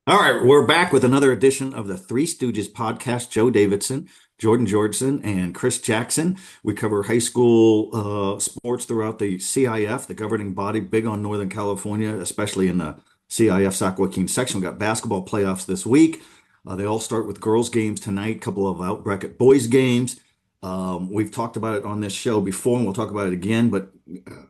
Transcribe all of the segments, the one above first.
All right, we're back with another edition of the Three Stooges podcast. Joe Davidson, Jordan Georgeson, and Chris Jackson. We cover high school sports throughout the CIF, the governing body, big on Northern California, especially in the CIF Sac-Joaquin Section. We got basketball playoffs this week. They all start with girls' games tonight, a couple of out bracket boys' games. We've talked about it on this show before, and we'll talk about it again. But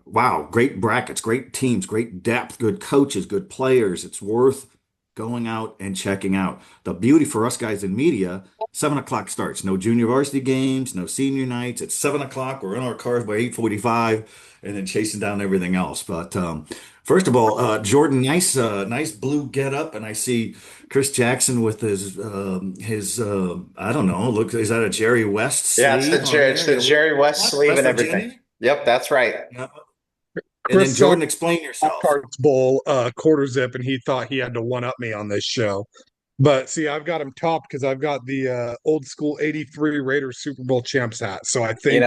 wow, great brackets, great teams, great depth, good coaches, good players. It's worth going out and checking out. The beauty for us guys in media, 7 o'clock starts. No junior varsity games, no senior nights. It's 7 o'clock. We're in our cars by 8:45 and then chasing down everything else. But first of all, Jordan, nice blue get up, and I see Chris Jackson with his I don't know, look, is that a Jerry West Yeah, sleeve on It's there? the Yeah, Jerry West sleeve West and everything. Virginia? Yep, that's right. Yeah. And then Chris saw Jordan, explain yourself. Pop-Tarts Bowl quarter zip, and he thought he had to one up me on this show. But see, I've got him topped because I've got the old school '83 Raiders Super Bowl champs hat. So I think, in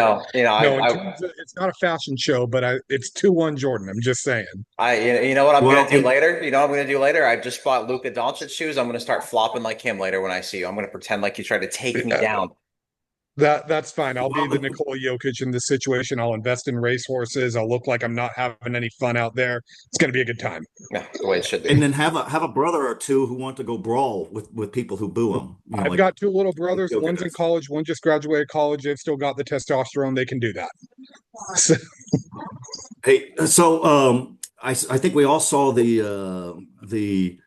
terms of, it's not a fashion show, but it's 2-1 Jordan. I'm just saying. You know what I'm Well, gonna do later? You know what I'm gonna do later? I just bought Luka Doncic shoes. I'm gonna start flopping like him later when I see you. I'm gonna pretend like you tried to take me Yeah, down. that's fine. I'll be the well, Nikola Jokic in this situation. I'll invest in racehorses. I'll look like I'm not having any fun out there. It's going to be a good time. Yeah, the way it should be. and then have a brother or two who want to go brawl with people who boo them. I've Like got two little brothers. Jokic One's in does. college. One just graduated college. They've still got the testosterone. They can do that. So, Hey, so I think we all saw the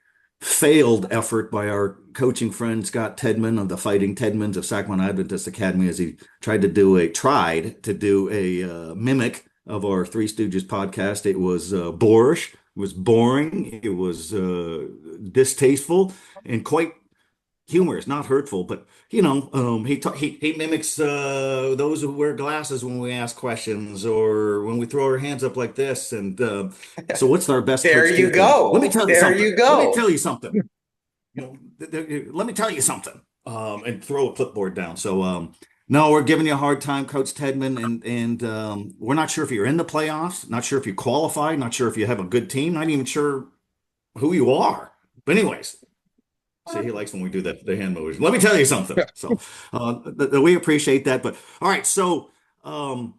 failed effort by our coaching friend Scott Tedman of the Fighting Tedmans of Sacramento Adventist Academy as he tried to do a mimic of our Three Stooges podcast. It was boorish, it was boring, it was distasteful, and quite humorous, not hurtful, but he mimics those who wear glasses when we ask questions or when we throw our hands up like this. And so, what's our best There coach you tip? And let me go. tell you There something. you Let me go. tell you something. Let me tell you something. And throw a clipboard down. So, no, we're giving you a hard time, Coach Tedman, and we're not sure if you're in the playoffs, not sure if you qualify, not sure if you have a good team, not even sure who you are. But anyways. See, he likes when we do that, the hand motion. Let me tell you something. So we appreciate that. But all right, so um,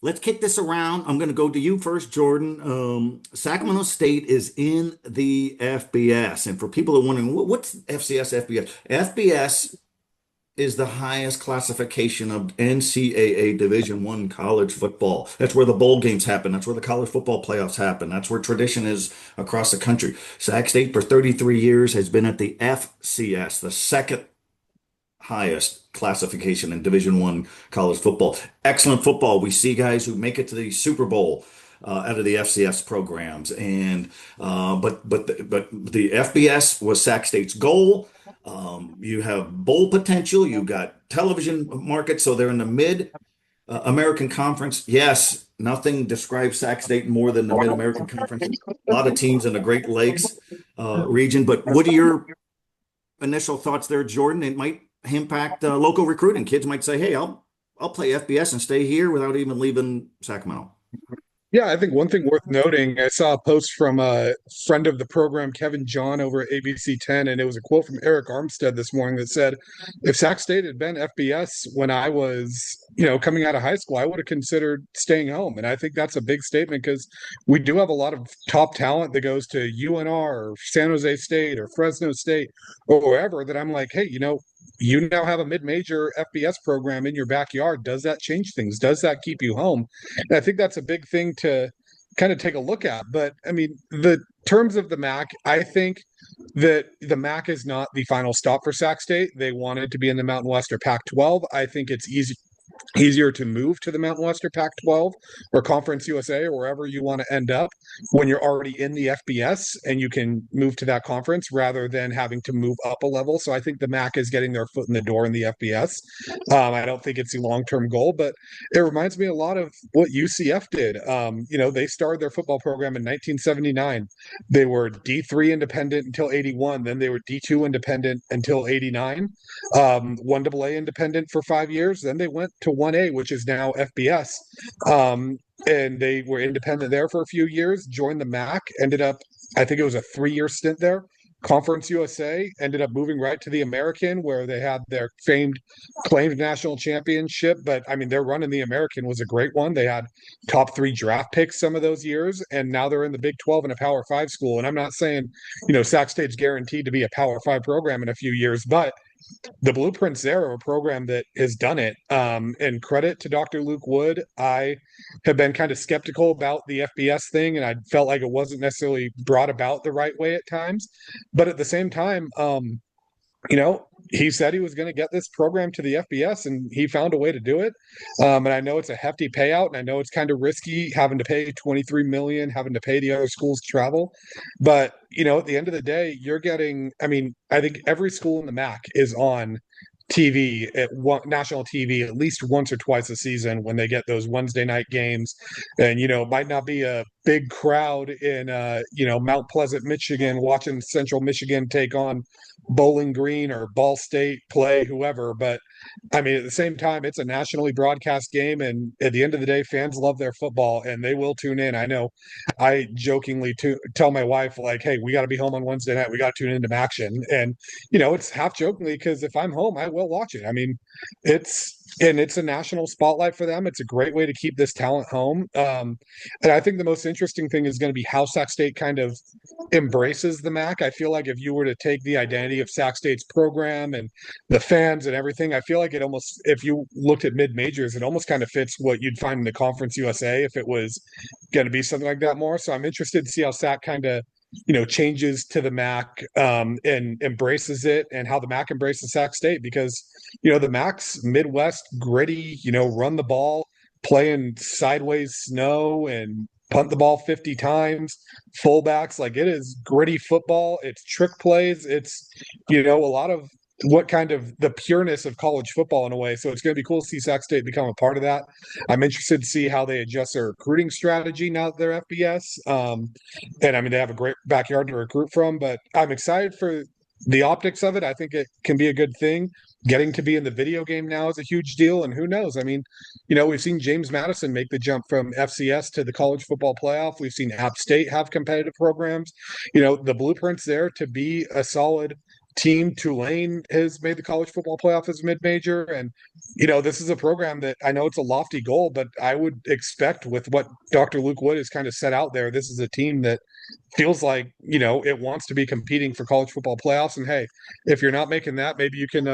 let's kick this around. I'm going to go to you first, Jordan. Sacramento State is in the FBS. And for people who are wondering, what's FCS, FBS? FBS is the highest classification of NCAA Division One college football. That's where the bowl games happen. That's where the college football playoffs happen. That's where tradition is across the country. Sac State for 33 years has been at the FCS, the second highest classification in Division One college football. Excellent football. We see guys who make it to the Super Bowl out of the FCS programs, and but the FBS was Sac State's goal. You have bowl potential. You got television market, so they're in the mid American Conference. Yes, nothing describes Sac State more than the Mid American Conference. A lot of teams in the Great Lakes region. But what are your initial thoughts there, Jordan? It might impact local recruiting. Kids might say, "Hey, I'll play FBS and stay here without even leaving Sacramento." yeah, I think one thing worth noting, I saw a post from a friend of the program, Kevin John, over at ABC 10, and it was a quote from Eric Armstead this morning that said, if Sac State had been FBS when I was, coming out of high school, I would have considered staying home. And I think that's a big statement because we do have a lot of top talent that goes to UNR or San Jose State or Fresno State or wherever that I'm like, hey, you now have a mid-major FBS program in your backyard. Does that change things? Does that keep you home? And I think that's a big thing to kind of take a look at. But I mean, the terms of the MAC, I think that the MAC is not the final stop for Sac State. They wanted to be in the Mountain West or Pac-12. I think it's easier to move to the Mountain West or Pac-12 or Conference USA or wherever you want to end up when you're already in the FBS and you can move to that conference rather than having to move up a level. So I think the MAC is getting their foot in the door in the FBS. I don't think it's a long-term goal, but it reminds me a lot of what UCF did. They started their football program in 1979. They were D3 independent until 81. Then they were D2 independent until 89. 1AA independent for 5 years. Then they went to 1A, which is now FBS. And they were independent there for a few years, joined the MAC, ended up, I think it was a 3-year stint there, Conference USA ended up moving right to the American, where they had their claimed national championship. But I mean, their run in the American was a great one. They had top three draft picks some of those years, and now they're in the Big 12 and a Power Five school. And I'm not saying, Sac State's guaranteed to be a Power Five program in a few years, but the blueprints there are a program that has done it. And credit to Dr. Luke Wood. I have been kind of skeptical about the FBS thing, and I felt like it wasn't necessarily brought about the right way at times. But at the same time, he said he was going to get this program to the FBS, and he found a way to do it. And I know it's a hefty payout, and I know it's kind of risky having to pay 23 million, having to pay the other schools to travel. But at the end of the day, you're getting. I mean, I think every school in the MAC is on TV national TV at least once or twice a season when they get those Wednesday night games, and it might not be a big crowd in Mount Pleasant, Michigan, watching Central Michigan take on Bowling Green or Ball State play whoever, but I mean at the same time it's a nationally broadcast game, and at the end of the day fans love their football and they will tune in. I know I jokingly tell my wife, like, hey, we got to be home on Wednesday night, we got to tune into action, and it's half jokingly because if I'm home I will watch it. I mean, it's a national spotlight for them. It's a great way to keep this talent home. And I think the most interesting thing is going to be how Sac State kind of embraces the MAC. I feel like if you were to take the identity of Sac State's program and the fans and everything, I feel like it almost, if you looked at mid majors, it almost kind of fits what you'd find in the Conference USA if it was going to be something like that more. So I'm interested to see how Sac kind of changes to the MAC and embraces it, and how the MAC embraces Sac State, because the MAC's Midwest gritty, run the ball, playing sideways snow and punt the ball 50 times, fullbacks, like it is gritty football. It's trick plays. It's a lot of what kind of the pureness of college football in a way. So it's going to be cool to see Sac State become a part of that. I'm interested to see how they adjust their recruiting strategy now that they're FBS. And I mean, they have a great backyard to recruit from, but I'm excited for the optics of it. I think it can be a good thing. Getting to be in the video game now is a huge deal. And who knows? I mean, we've seen James Madison make the jump from FCS to the college football playoff. We've seen App State have competitive programs. The blueprints there to be a solid team. Tulane has made the college football playoff as a mid-major, and this is a program that I know it's a lofty goal, but I would expect with what Dr. Luke Wood has kind of set out there, this is a team that feels like it wants to be competing for college football playoffs. And hey, if you're not making that, maybe you can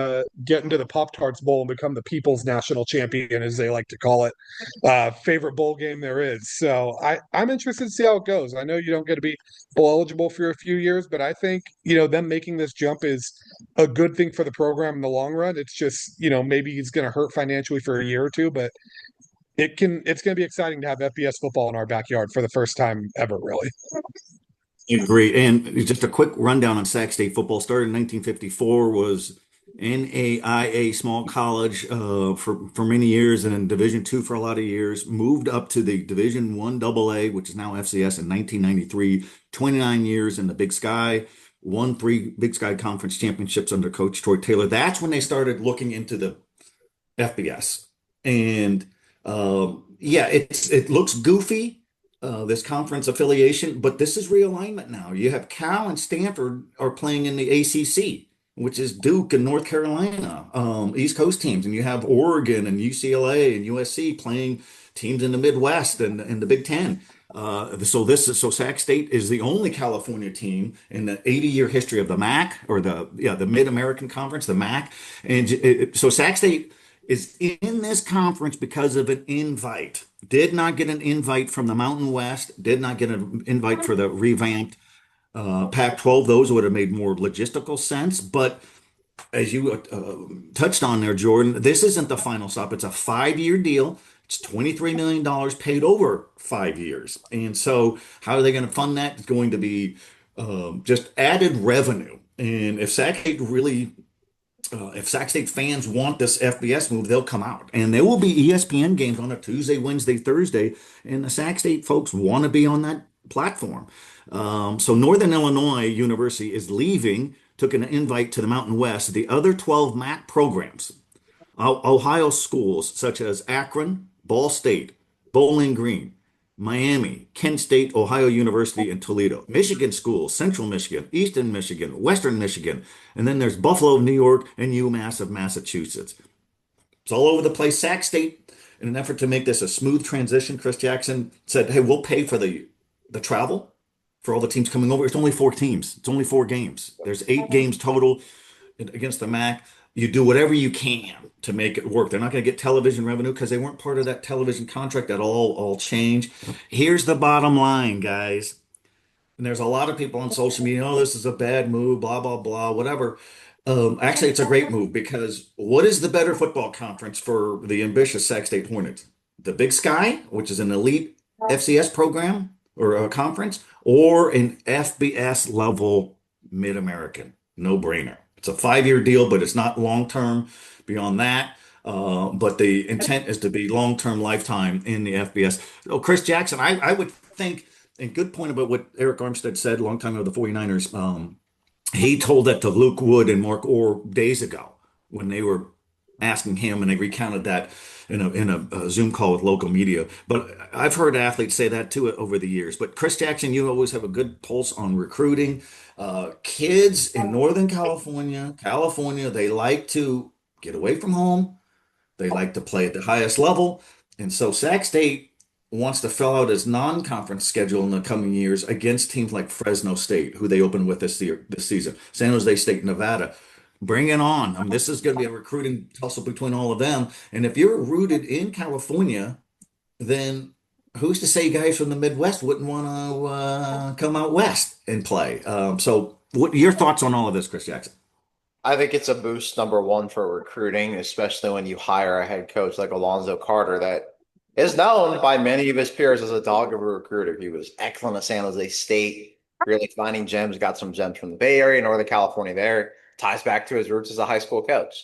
get into the Pop-Tarts Bowl and become the people's national champion, as they like to call it. Favorite bowl game there is. So I'm interested to see how it goes. I know you don't get to be bowl eligible for a few years, but I think them making this jump is a good thing for the program in the long run. It's just maybe it's going to hurt financially for a year or two, but it's going to be exciting to have FBS football in our backyard for the first time ever, really. Agree. And just a quick rundown on Sac State football. Started in 1954, was NAIA small college for many years, and then Division II for a lot of years. Moved up to the Division I AA, which is now FCS, in 1993. 29 years in the Big Sky. Won 3 Big Sky Conference championships under Coach Troy Taylor. That's when they started looking into the FBS. And it looks goofy, this conference affiliation, but this is realignment now. You have Cal and Stanford are playing in the ACC, which is Duke and North Carolina, East Coast teams, and you have Oregon and UCLA and USC playing teams in the Midwest and the Big Ten. So Sac State is the only California team in the 80-year history of the MAC, or the Mid-American Conference, the MAC, and so Sac State is in this conference because of an invite. Did not get an invite from the Mountain West, did not get an invite for the revamped Pac-12. Those would have made more logistical sense. But as you touched on there, Jordan, this isn't the final stop. It's a 5-year deal. It's $23 million paid over 5 years. And so how are they going to fund that? It's going to be just added revenue. And if Sac State if Sac State fans want this FBS move, they'll come out. And there will be ESPN games on a Tuesday, Wednesday, Thursday, and the Sac State folks want to be on that platform. So Northern Illinois University is leaving, took an invite to the Mountain West. The other 12 MAC programs, Ohio schools such as Akron, Ball State, Bowling Green, Miami, Kent State, Ohio University, and Toledo. Michigan schools, Central Michigan, Eastern Michigan, Western Michigan, and then there's Buffalo, New York, and UMass of Massachusetts. It's all over the place. Sac State, in an effort to make this a smooth transition, Chris Jackson said, "Hey, we'll pay for the travel for all the teams coming over. It's only 4 teams. It's only 4 games. There's 8 games total against the MAC. You do whatever you can to make it work. They're not going to get television revenue because they weren't part of that television contract. That all change. Here's the bottom line, guys. And there's a lot of people on social media, oh, this is a bad move, blah, blah, blah, whatever. Actually, it's a great move because what is the better football conference for the ambitious Sac State Hornets? The Big Sky, which is an elite FCS program or a conference, or an FBS level Mid-American? No brainer. It's a 5-year deal, but it's not long term beyond that. But the intent is to be long term, lifetime in the FBS. Oh, Chris Jackson, I would think, and good point about what Eric Armstead said a long time ago, the 49ers. He told that to Luke Wood and Mark Orr days ago when they were asking him, and they recounted that in a Zoom call with local media. But I've heard athletes say that too over the years. But Chris Jackson, you always have a good pulse on recruiting. Kids in Northern California, they like to get away from home. They like to play at the highest level. And so Sac State wants to fill out his non-conference schedule in the coming years against teams like Fresno State, who they open with this season, San Jose State, Nevada. Bring it on. I mean, this is going to be a recruiting tussle between all of them. And if you're rooted in California, then who's to say guys from the Midwest wouldn't want to come out west and play? So, what your thoughts on all of this, Chris Jackson? I think it's a boost, number one, for recruiting, especially when you hire a head coach like Alonzo Carter that is known by many of his peers as a dog of a recruiter. He was excellent at San Jose State, really finding gems, got some gems from the Bay Area, Northern California there. Ties back to his roots as a high school coach.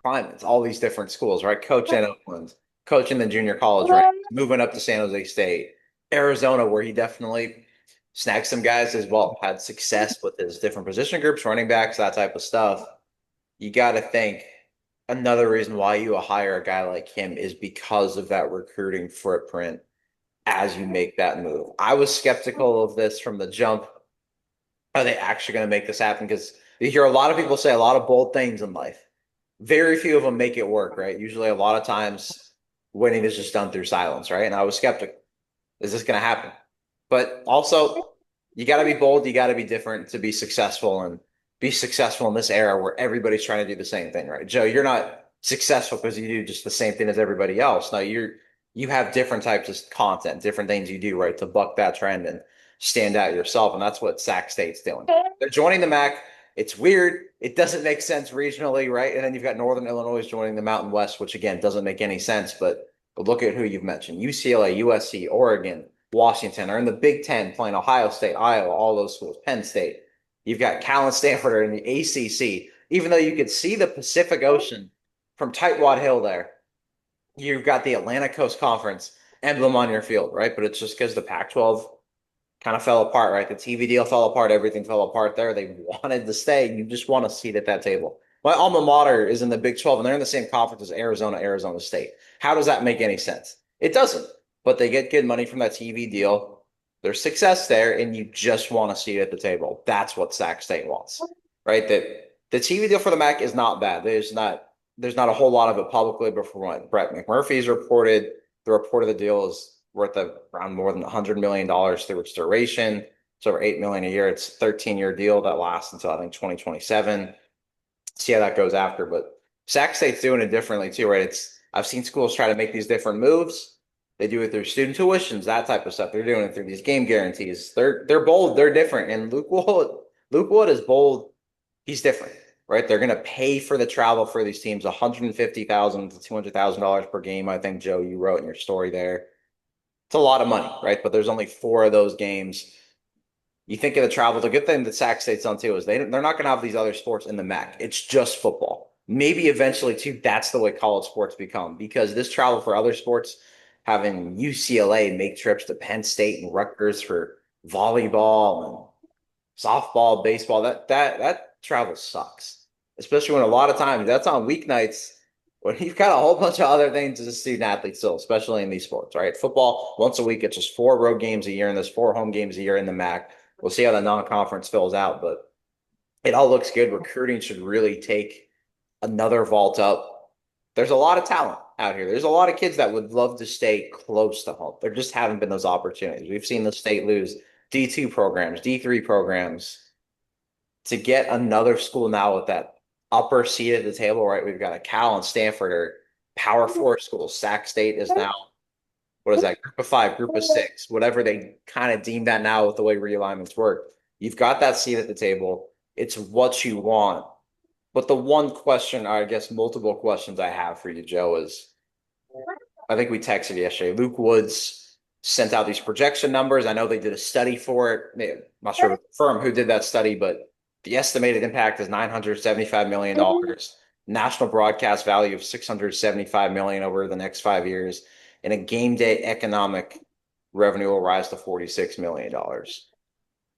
Climates, all these different schools, right? Coach in Oakland, coach in the junior college ranks, moving up to San Jose State, Arizona, where he definitely snagged some guys as well, had success with his different position groups, running backs, that type of stuff. You got to think another reason why you hire a guy like him is because of that recruiting footprint as you make that move. I was skeptical of this from the jump. Are they actually going to make this happen? Because you hear a lot of people say a lot of bold things in life. Very few of them make it work, right? Usually a lot of times winning is just done through silence, right? And I was skeptical. Is this going to happen? But also, you got to be bold. You got to be different to be successful and be successful in this era where everybody's trying to do the same thing, right? Joe, you're not successful because you do just the same thing as everybody else. No, you have different types of content, different things you do, right, to buck that trend and stand out yourself. And that's what Sac State's doing. They're joining the MAC. It's weird. It doesn't make sense regionally, right? And then you've got Northern Illinois joining the Mountain West, which again doesn't make any sense. But look at who you've mentioned: UCLA, USC, Oregon, Washington are in the Big Ten, playing Ohio State, Iowa, all those schools. Penn State. You've got Cal and Stanford are in the ACC. Even though you could see the Pacific Ocean from Tightwad Hill there, you've got the Atlantic Coast Conference emblem on your field, right? But it's just because the Pac-12 kind of fell apart, right? The TV deal fell apart. Everything fell apart there. They wanted to stay. You just want a seat at that table. My alma mater is in the Big 12, and they're in the same conference as Arizona State. How does that make any sense? It doesn't. But they get good money from that TV deal. There's success there, and you just want a seat at the table. That's what Sac State wants, right? That the TV deal for the MAC is not bad. There's not a whole lot of it publicly, but from what Brett McMurphy's reported, the report of the deal is worth around more than $100 million through its duration. It's over $8 million a year. It's a 13-year deal that lasts until I think 2027. See how that goes after. But Sac State's doing it differently too, right? I've seen schools try to make these different moves. They do it through student tuitions, that type of stuff. They're doing it through these game guarantees. They're bold. They're different. And Luke Wood is bold. He's different, right? They're going to pay for the travel for these teams, $150,000 to $200,000 per game. I think, Joe, you wrote in your story there. It's a lot of money, right? But there's only 4 of those games. You think of the travel. The good thing that Sac State's on too is they're not going to have these other sports in the MAC. It's just football. Maybe eventually too, that's the way college sports become, because this travel for other sports, having UCLA make trips to Penn State and Rutgers for volleyball and softball, baseball, that travel sucks. Especially when a lot of times that's on weeknights But you've got a whole bunch of other things as a student athlete still, especially in these sports, right? Football, once a week, it's just 4 road games a year, and there's 4 home games a year in the MAC. We'll see how the non-conference fills out, but it all looks good. Recruiting should really take another vault up. There's a lot of talent out here. There's a lot of kids that would love to stay close to home. There just haven't been those opportunities. We've seen the state lose D2 programs, D3 programs. To get another school now with that upper seat at the table, right? We've got a Cal and Stanford or Power Four schools. Sac State is now, what is that? Group of 5, group of 6, whatever they kind of deem that now with the way realignments work. You've got that seat at the table. It's what you want. But the one question, or I guess multiple questions I have for you, Joe, is I think we texted yesterday. Luke Woods sent out these projection numbers. I know they did a study for it. I'm not sure of the firm who did that study, but the estimated impact is $975 million, national broadcast value of $675 million over the next 5 years, and a game day economic revenue will rise to $46 million.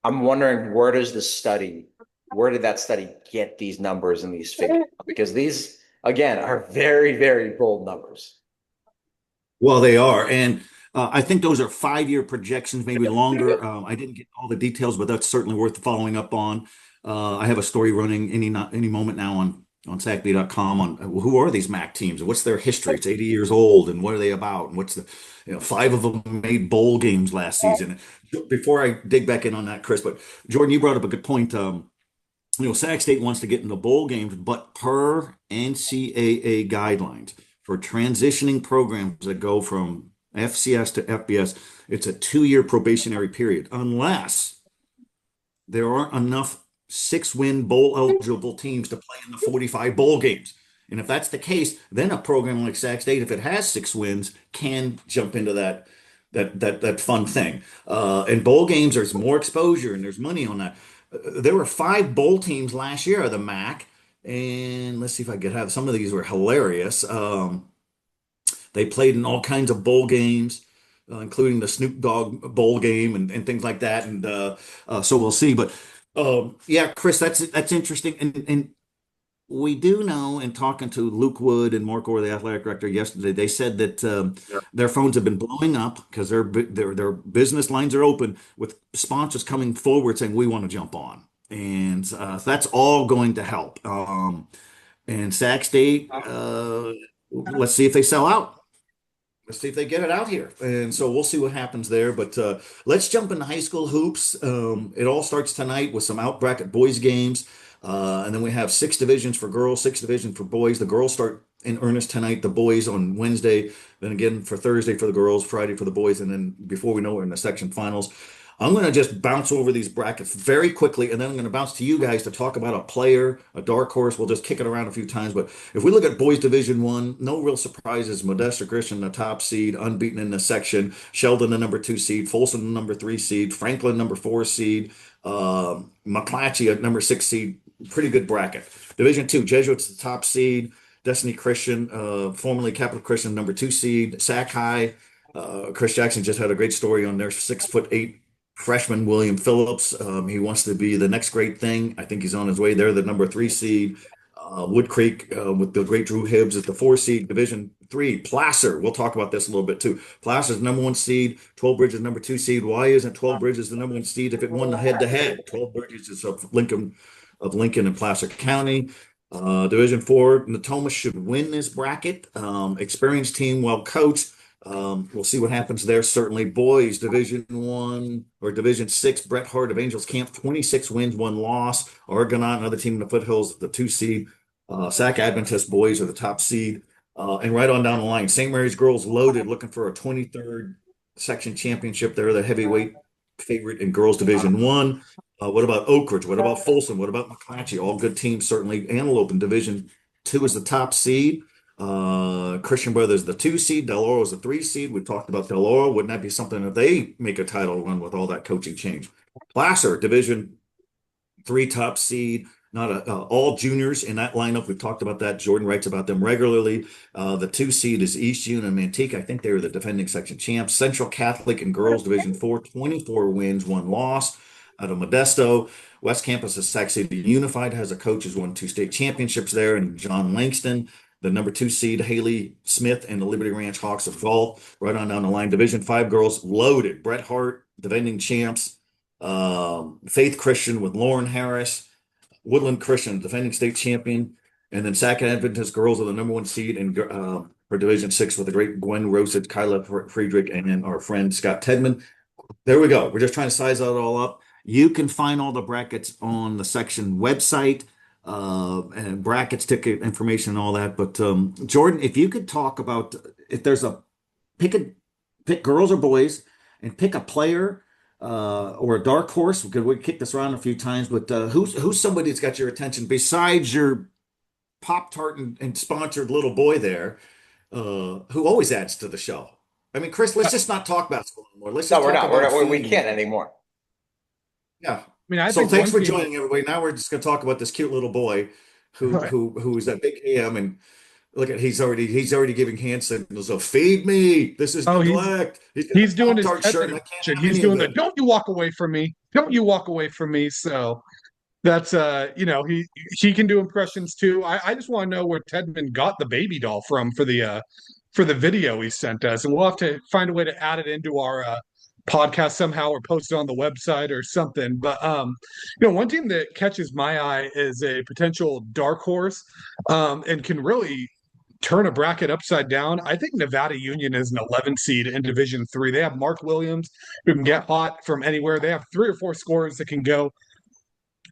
I'm wondering, where did that study get these numbers and these figures? Because these, again, are very, very bold numbers. Well, they are. And I think those are 5-year projections, maybe longer. I didn't get all the details, but that's certainly worth following up on. I have a story running any moment now on SacB.com on who are these MAC teams and what's their history. It's 80 years old, and what are they about? And what's 5 of them made bowl games last season. Before I dig back in on that, Chris, but Jordan, you brought up a good point. Sac State wants to get into bowl games, but per NCAA guidelines for transitioning programs that go from FCS to FBS, it's a 2-year probationary period, unless there aren't enough 6-win bowl eligible teams to play in the 45 bowl games. And if that's the case, then a program like Sac State, if it has 6 wins, can jump into that fun thing. And bowl games, there's more exposure and there's money on that. There were 5 bowl teams last year of the MAC, and let's see if I could have some of these were hilarious. They played in all kinds of bowl games, including the Snoop Dogg bowl game and things like that. And so we'll see. But yeah, Chris, that's interesting. And we do know, in talking to Luke Wood and Mark Orr, the athletic director, yesterday, they said that their phones have been blowing up because their business lines are open with sponsors coming forward saying, we want to jump on. And that's all going to help. And Sac State, let's see if they sell out. Let's see if they get it out here. And so we'll see what happens there. But let's jump into high school hoops. It all starts tonight with some out bracket boys games. And then we have 6 divisions for girls, 6 divisions for boys. The girls start in earnest tonight, the boys on Wednesday, then again for Thursday for the girls, Friday for the boys. And then before we know, we're in the section finals. I'm going to just bounce over these brackets very quickly, and then I'm going to bounce to you guys to talk about a player, a dark horse. We'll just kick it around a few times. But if we look at boys Division One, no real surprises. Modesto Christian, the top seed, unbeaten in the section. Sheldon, the number 2 seed. Folsom, the number 3 seed. Franklin, number 4 seed. McClatchy, at number 6 seed. Pretty good bracket. Division Two, Jesuits, the top seed. Destiny Christian, formerly Capital Christian, number 2 seed. Sac High. Chris Jackson just had a great story on their 6'8" freshman William Phillips. He wants to be the next great thing. I think he's on his way there. The number 3 seed. Wood Creek with the great Drew Hibbs at the 4 seed. Division 3, Placer. We'll talk about this a little bit too. Placer's number 1 seed. 12 Bridges number 2 seed. Why isn't 12 Bridges the number 1 seed if it won the head-to-head? 12 Bridges is of Lincoln and Placer County. Division 4, Natoma should win this bracket. Experienced team, well coached. We'll see what happens there. Certainly, boys Division 1 or Division 6, Bret Hart of Angels Camp, 26 wins, 1 loss. Argonaut, another team in the foothills, the 2 seed. Sac Adventist boys are the top seed. And right on down the line, St. Mary's girls loaded, looking for a 23rd section championship. They're the heavyweight favorite in girls Division 1. What about Oak Ridge? What about Folsom? What about McClatchy? All good teams, certainly. Antelope in Division 2 is the top seed. Christian Brothers, the 2 seed. Del Oro is the 3 seed. We talked about Del Oro. Wouldn't that be something if they make a title run with all that coaching change? Placer, Division 3 top seed. Not all juniors in that lineup. We've talked about that. Jordan writes about them regularly. The 2 seed is East June and Manteca. I think they were the defending section champs. Central Catholic in girls Division 4, 24 wins, 1 loss. Out of Modesto. West Campus is Sac City Unified, has a coach who's won 2 state championships there, and John Langston. the number 2 seed Haley Smith and the Liberty Ranch Hawks of golf, right on down the line. Division 5 girls loaded. Bret Hart, defending champs. Faith Christian with Lauren Harris, Woodland Christian, defending state champion, and then Sac Adventist girls are the number 1 seed in for Division 6 with the great Gwen Rosich, Kyla Friedrich, and then our friend Scott Tedman. There we go. We're just trying to size that all up. You can find all the brackets on the section website, and brackets, ticket information, and all that. But Jordan, if you could talk about if there's a pick girls or boys, and pick a player or a dark horse. We kicked this around a few times, but who's somebody that's got your attention besides your Pop Tart and sponsored little boy there, who always adds to the show? I mean, Chris, let's just not talk basketball anymore. Let's just No, we're talk not. about We food. can't anymore. Yeah. I mean, I So think thanks one for team, joining, everybody. Now we're just going to talk about this cute little boy right. who's that big ham, and look at he's already giving hand signals of feed me. This is Oh, neglect. He's got he's a doing his Pop-Tart shirt, and I Tedman can't impression. have He's any doing of the it. "Don't you walk away from me, don't you walk away from me." So that's he can do impressions too. I just want to know where Tedman got the baby doll from for the video he sent us, and we'll have to find a way to add it into our podcast somehow or post it on the website or something. But one team that catches my eye is a potential dark horse, and can really turn a bracket upside down. I think Nevada Union is an 11 seed in Division 3. They have Mark Williams, who can get hot from anywhere. They have 3 or 4 scorers that can go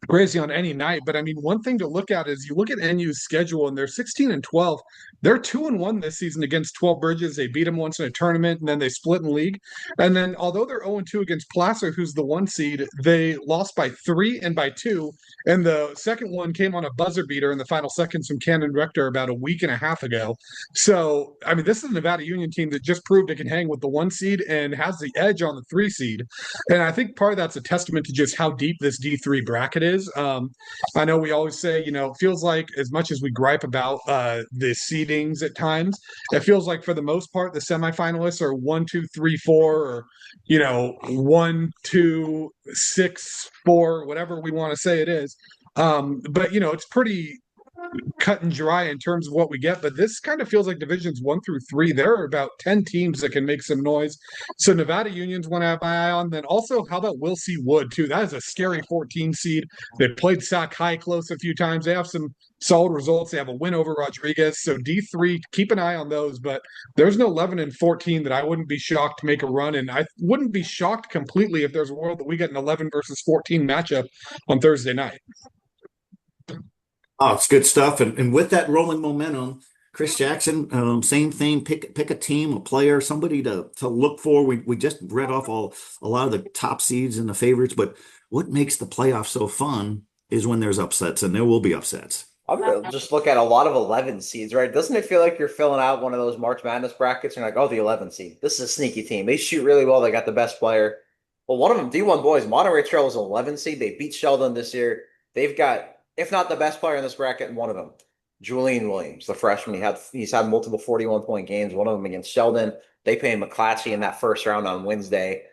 crazy on any night. But I mean, one thing to look at is you look at NU's schedule, and they're 16-12. They're 2-1 this season against 12 Bridges. They beat them once in a tournament, and then they split in league. And then, although they're 0-2 against Placer, who's the 1 seed, they lost by 3 and by 2. And the second one came on a buzzer beater in the final seconds from Cannon Rector about a week and a half ago. So, I mean, this is a Nevada Union team that just proved it can hang with the 1 seed and has the edge on the 3 seed. And I think part of that's a testament to just how deep this D3 bracket is. I know we always say, it feels like as much as we gripe about the seedings at times, it feels like for the most part, the semifinalists are 1, 2, 3, 4, or, 1, 2, 6, 4, whatever we want to say it is. But, it's pretty cut and dry in terms of what we get, but this kind of feels like divisions 1 through 3. There are about 10 teams that can make some noise. So Nevada Union's one I have my eye on. Then also, how about Will C. Wood too? That is a scary 14 seed. They played Sac High close a few times. They have some solid results. They have a win over Rodriguez. So D3, keep an eye on those. But there's no 11 and 14 that I wouldn't be shocked to make a run. And I wouldn't be shocked completely if there's a world that we get an 11 versus 14 matchup on Thursday night. Oh, it's good stuff. And with that rolling momentum, Chris Jackson, same thing. Pick a team, a player, somebody to look for. We just read off a lot of the top seeds and the favorites, but what makes the playoffs so fun is when there's upsets, and there will be upsets. I'm gonna just look at a lot of 11 seeds, right? Doesn't it feel like you're filling out one of those March Madness brackets? And you're like, oh, the 11 seed. This is a sneaky team. They shoot really well. They got the best player. Well, one of them, D1 boys, Monterey Trail is an 11 seed. They beat Sheldon this year. They've got, if not the best player in this bracket, and one of them, Julian Williams, the freshman. He's had multiple 41-point games, one of them against Sheldon. They play McClatchy in that first round on Wednesday.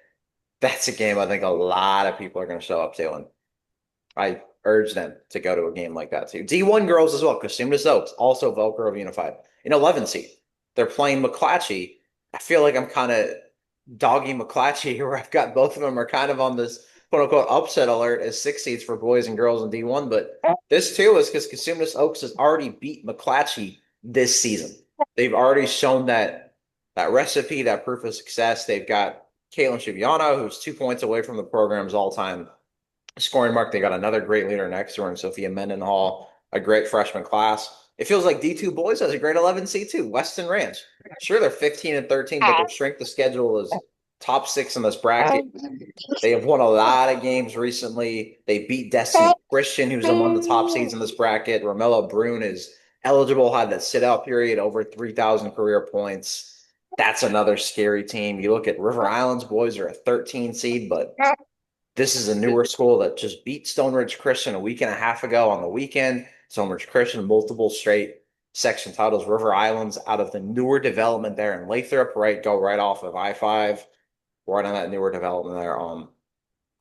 That's a game I think a lot of people are going to show up to, and I urge them to go to a game like that too. D1 girls as well, Cosumnes Oaks, also Velcro Grove Unified, an 11 seed. They're playing McClatchy. I feel like I'm kind of dogging McClatchy here, where I've got both of them are kind of on this quote-unquote upset alert as 6 seeds for boys and girls in D1. But this too is because Cosumnes Oaks has already beat McClatchy this season. They've already shown that recipe, that proof of success. They've got Caitlin Schiviano, who's 2 points away from the program's all-time scoring mark. They got another great leader next to her, and Sophia Mendenhall, a great freshman class. It feels like D2 boys has a great 11 seed too. Weston Ranch. Sure, they're 15 and 13, but their strength of schedule is top 6 in this bracket. They have won a lot of games recently. They beat Destiny Christian, who's among the top seeds in this bracket. Romello Brune is eligible, had that sit-out period, over 3,000 career points. That's another scary team. You look at River Islands boys are a 13 seed, but this is a newer school that just beat Stone Ridge Christian a week and a half ago on the weekend. Stone Ridge Christian, multiple straight section titles. River Islands out of the newer development there in Lathrop, right? Go right off of I-5, right on that newer development there.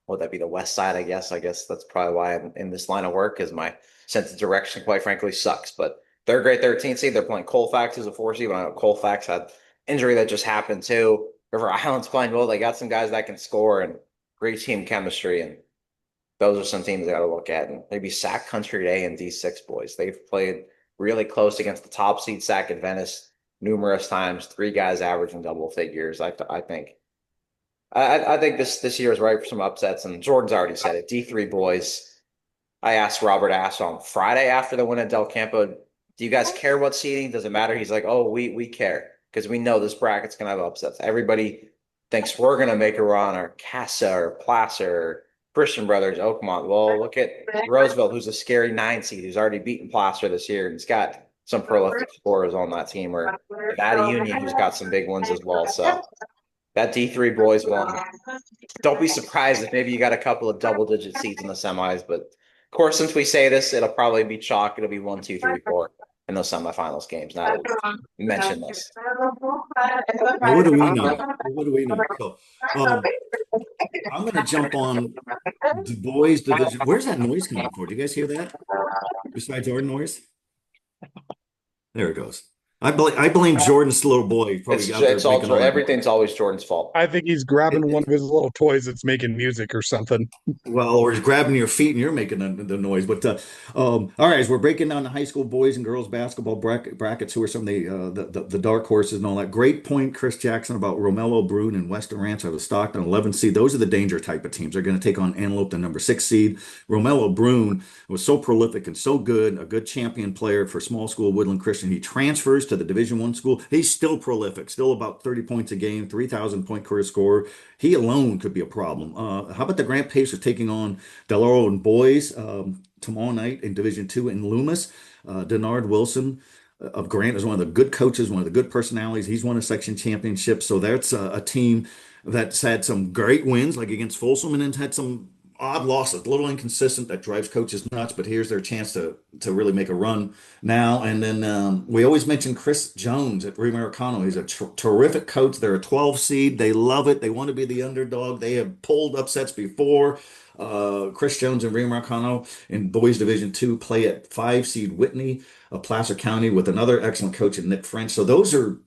Would that be the west side, I guess? I guess that's probably why I'm in this line of work, because my sense of direction, quite frankly, sucks. But They're a great 13 seed. They're playing Colfax as a 4 seed, but I know Colfax had injury that just happened too. River Island's playing well. They got some guys that can score and great team chemistry. And those are some teams they got to look at. And maybe Sac Country A and D6 boys. They've played really close against the top seed Sac and Venice numerous times. 3 guys averaging double figures. I think. I think this year is right for some upsets. And Jordan's already said it. D3 boys. I asked Robert Ash on Friday after the win at Del Campo, do you guys care what seeding? Does it matter? He's like, oh, we care because we know this bracket's going to have upsets. Everybody thinks we're going to make a run, or Casa or Placer or Christian Brothers, Oakmont. Well, look at Roosevelt, who's a scary 9 seed, who's already beaten Placer this year, and he's got some prolific scorers on that team, or Nevada Union, who's got some big ones as well. So that D3 boys one, don't be surprised if maybe you got a couple of double-digit seeds in the semis, but of course, since we say this, it'll probably be chalk. It'll be 1, 2, 3, 4 in those semifinals games. Now that we mention this. Well, what do we know? What do we know? So, I'm going to jump on the boys division. Where's that noise coming from? Do you guys hear that? Besides our noise? There it goes. I blame Jordan's little boy. Everything's always Jordan's fault. I think he's grabbing one of his little toys that's making music or something. Well, or he's grabbing your feet and you're making the noise. But all right, as we're breaking down the high school boys and girls basketball brackets, who are some of the dark horses and all that. Great point, Chris Jackson, about Romello, Brune, and Western Ranch out of Stockton, 11 seed. Those are the danger type of teams. They're going to take on Antelope, the number 6 seed. Romello Brune was so prolific and so good, a good champion player for small school Woodland Christian. He transfers to the Division I school. He's still prolific, still about 30 points a game, 3,000 point career scorer. He alone could be a problem. How about the Grant Pacers taking on Del Oro and boys tomorrow night in Division II in Loomis? Denard Wilson of Grant is one of the good coaches, one of the good personalities. He's won a section championship. So that's a team that's had some great wins, like against Folsom, and then had some odd losses, a little inconsistent. That drives coaches nuts, but here's their chance to really make a run now. And then we always mention Chris Jones at Americano. He's a terrific coach. They're a 12 seed. They love it. They want to be the underdog. They have pulled upsets before. Chris Jones and Americano in boys division 2 play at 5 seed Whitney of Placer County with another excellent coach in Nick French. So those are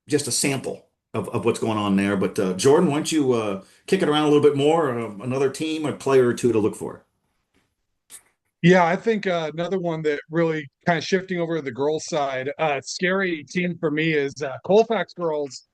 just a sample of what's going on there. But Jordan, why don't you kick it around a little bit more? Another team, a player or two to look for. Yeah, I think another one that really kind of shifting over to the girls' side, scary team for me is Colfax girls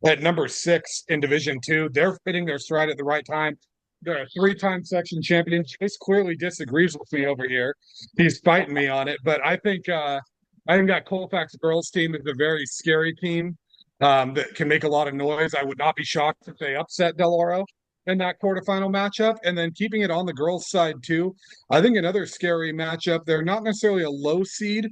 at number 6 in Division 2. They're fitting their stride at the right time. They're a 3-time section champion. Chase clearly disagrees with me over here. He's fighting me on it, but I think that Colfax girls team is a very scary team. That can make a lot of noise. I would not be shocked if they upset Del Oro in that quarterfinal matchup. And then keeping it on the girls' side too, I think another scary matchup. They're not necessarily a low seed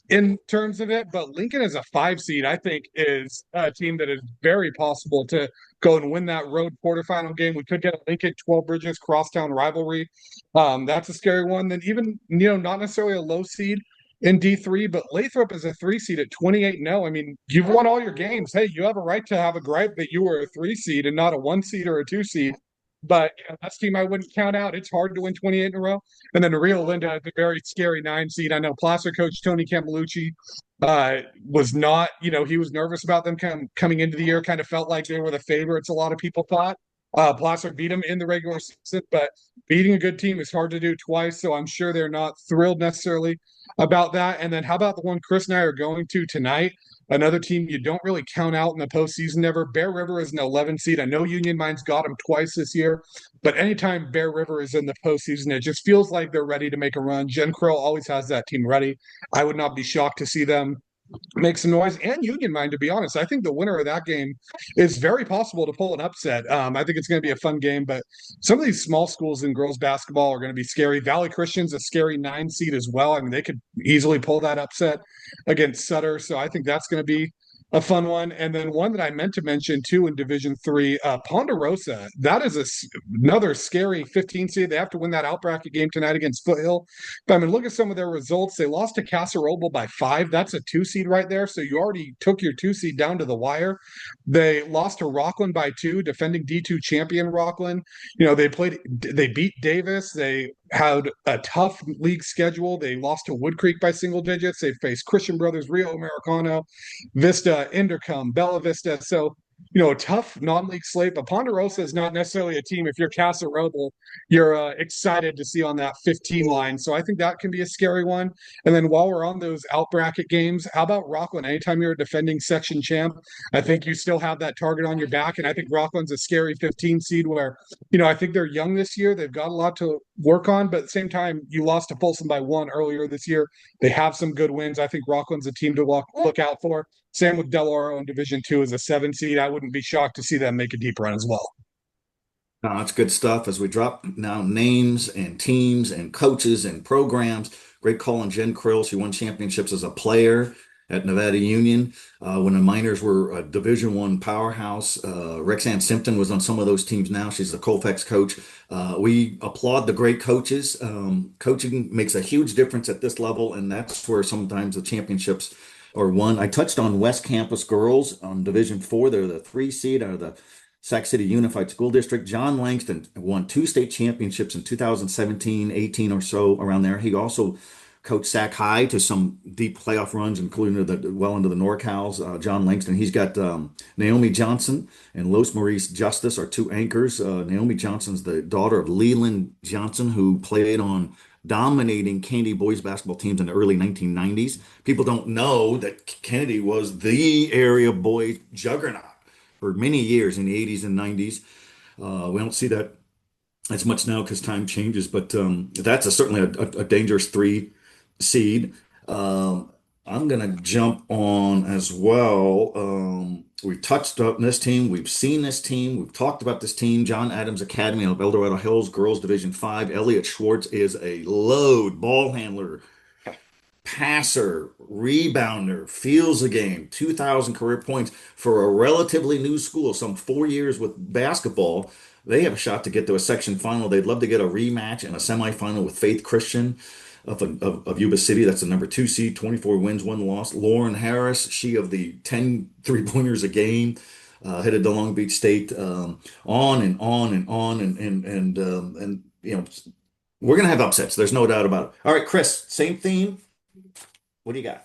in terms of it, but Lincoln as a 5 seed, I think, is a team that is very possible to go and win that road quarterfinal game. We could get a Lincoln 12 Bridges crosstown rivalry. That's a scary one. Then even, not necessarily a low seed in D3, but Lathrop is a 3 seed at 28-0. I mean, you've won all your games. Hey, you have a right to have a gripe that you were a 3 seed and not a 1 seed or a 2 seed. But that's a team I wouldn't count out. It's hard to win 28 in a row. And then Rio Linda is a very scary 9 seed. I know Placer coach Tony Campbellucci was not, he was nervous about them coming into the year, kind of felt like they were the favorites, a lot of people thought. Placer beat them in the regular season, but beating a good team is hard to do twice, so I'm sure they're not thrilled necessarily about that. And then how about the one Chris and I are going to tonight? Another team you don't really count out in the postseason ever. Bear River is an 11 seed. I know Union Mine's got them twice this year, but anytime Bear River is in the postseason, it just feels like they're ready to make a run. Jen Krill always has that team ready. I would not be shocked to see them make some noise. And Union Mine, to be honest, I think the winner of that game is very possible to pull an upset. I think it's going to be a fun game, but some of these small schools in girls basketball are going to be scary. Valley Christian's a scary 9 seed as well. I mean, they could easily pull that upset against Sutter. So I think that's going to be a fun one. And then one that I meant to mention too in Division 3, Ponderosa. That is another scary 15 seed. They have to win that out-bracket game tonight against Foothill. But I mean, look at some of their results. They lost to Casa Roble by 5. That's a 2 seed right there. So you already took your 2 seed down to the wire. They lost to Rockland by 2, defending D2 champion Rockland. They beat Davis. They had a tough league schedule. They lost to Wood Creek by single digits. They faced Christian Brothers, Rio Americano, Vista, Intercom, Bella Vista. So, a tough non-league slate. But Ponderosa is not necessarily a team. If you're Casa Roble, you're excited to see on that 15 line. So I think that can be a scary one. And then while we're on those out bracket games, how about Rockland? Anytime you're a defending section champ, I think you still have that target on your back. And I think Rockland's a scary 15 seed where, I think they're young this year. They've got a lot to work on, but at the same time, you lost to Folsom by 1 earlier this year. They have some good wins. I think Rockland's a team to look out for. Same with Del Oro in Division 2 as a 7 seed. I wouldn't be shocked to see them make a deep run as well. No, that's good stuff as we drop now names and teams and coaches and programs. Great call on Jen Krill. She won championships as a player at Nevada Union when the miners were a Division I powerhouse. Rexanne Simpson was on some of those teams now. She's the Colfax coach. We applaud the great coaches. Coaching makes a huge difference at this level, and that's where sometimes the championships are won. I touched on West Campus girls on Division 4. They're the 3 seed out of the Sac City Unified School District. John Langston won 2 state championships in 2017, 18 or so around there. He also coached Sac High to some deep playoff runs, including well into the NorCals. John Langston. He's got Naomi Johnson and Los Maurice Justice are 2 anchors. Naomi Johnson's the daughter of Leland Johnson, who played on dominating Kennedy boys basketball teams in the early 1990s. People don't know that Kennedy was the area boy juggernaut for many years in the 80s and 90s. We don't see that as much now because time changes, but that's certainly a dangerous 3 seed. I'm going to jump on as well. We've touched on this team. We've seen this team. We've talked about this team. John Adams Academy of El Dorado Hills, Girls Division 5. Elliot Schwartz is a load ball handler, passer, rebounder, feels the game, 2,000 career points for a relatively new school, some 4 years with basketball. They have a shot to get to a section final. They'd love to get a rematch and a semifinal with Faith Christian of Yuba City. That's the number 2 seed, 24 wins, 1 loss. Lauren Harris, she of the 10 3-pointers a game, headed to Long Beach State, on and on and on. And we're going to have upsets. There's no doubt about it. All right, Chris, same theme. What do you got?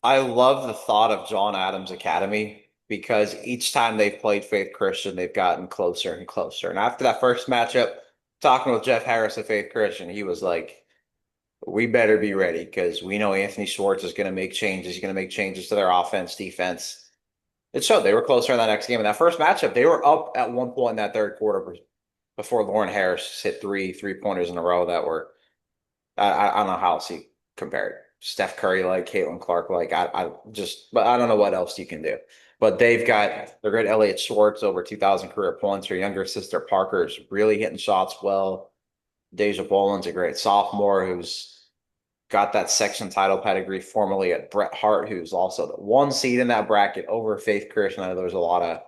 I love the thought of John Adams Academy because each time they've played Faith Christian, they've gotten closer and closer. And after that first matchup, talking with Jeff Harris at Faith Christian, he was like, we better be ready because we know Anthony Schwartz is going to make changes. He's going to make changes to their offense, defense. It showed they were closer in that next game. In that first matchup, they were up at one point in that third quarter before Lauren Harris hit 3 3-pointers in a row that were, I don't know how else you compare it. Steph Curry like, Caitlin Clark like, but I don't know what else you can do. But they've got their great Elliot Schwartz, over 2,000 career points. Her younger sister Parker is really hitting shots well. Deja Boland's a great sophomore who's got that section title pedigree, formerly at Bret Hart, who's also the 1 seed in that bracket over Faith Christian. I know there's a lot of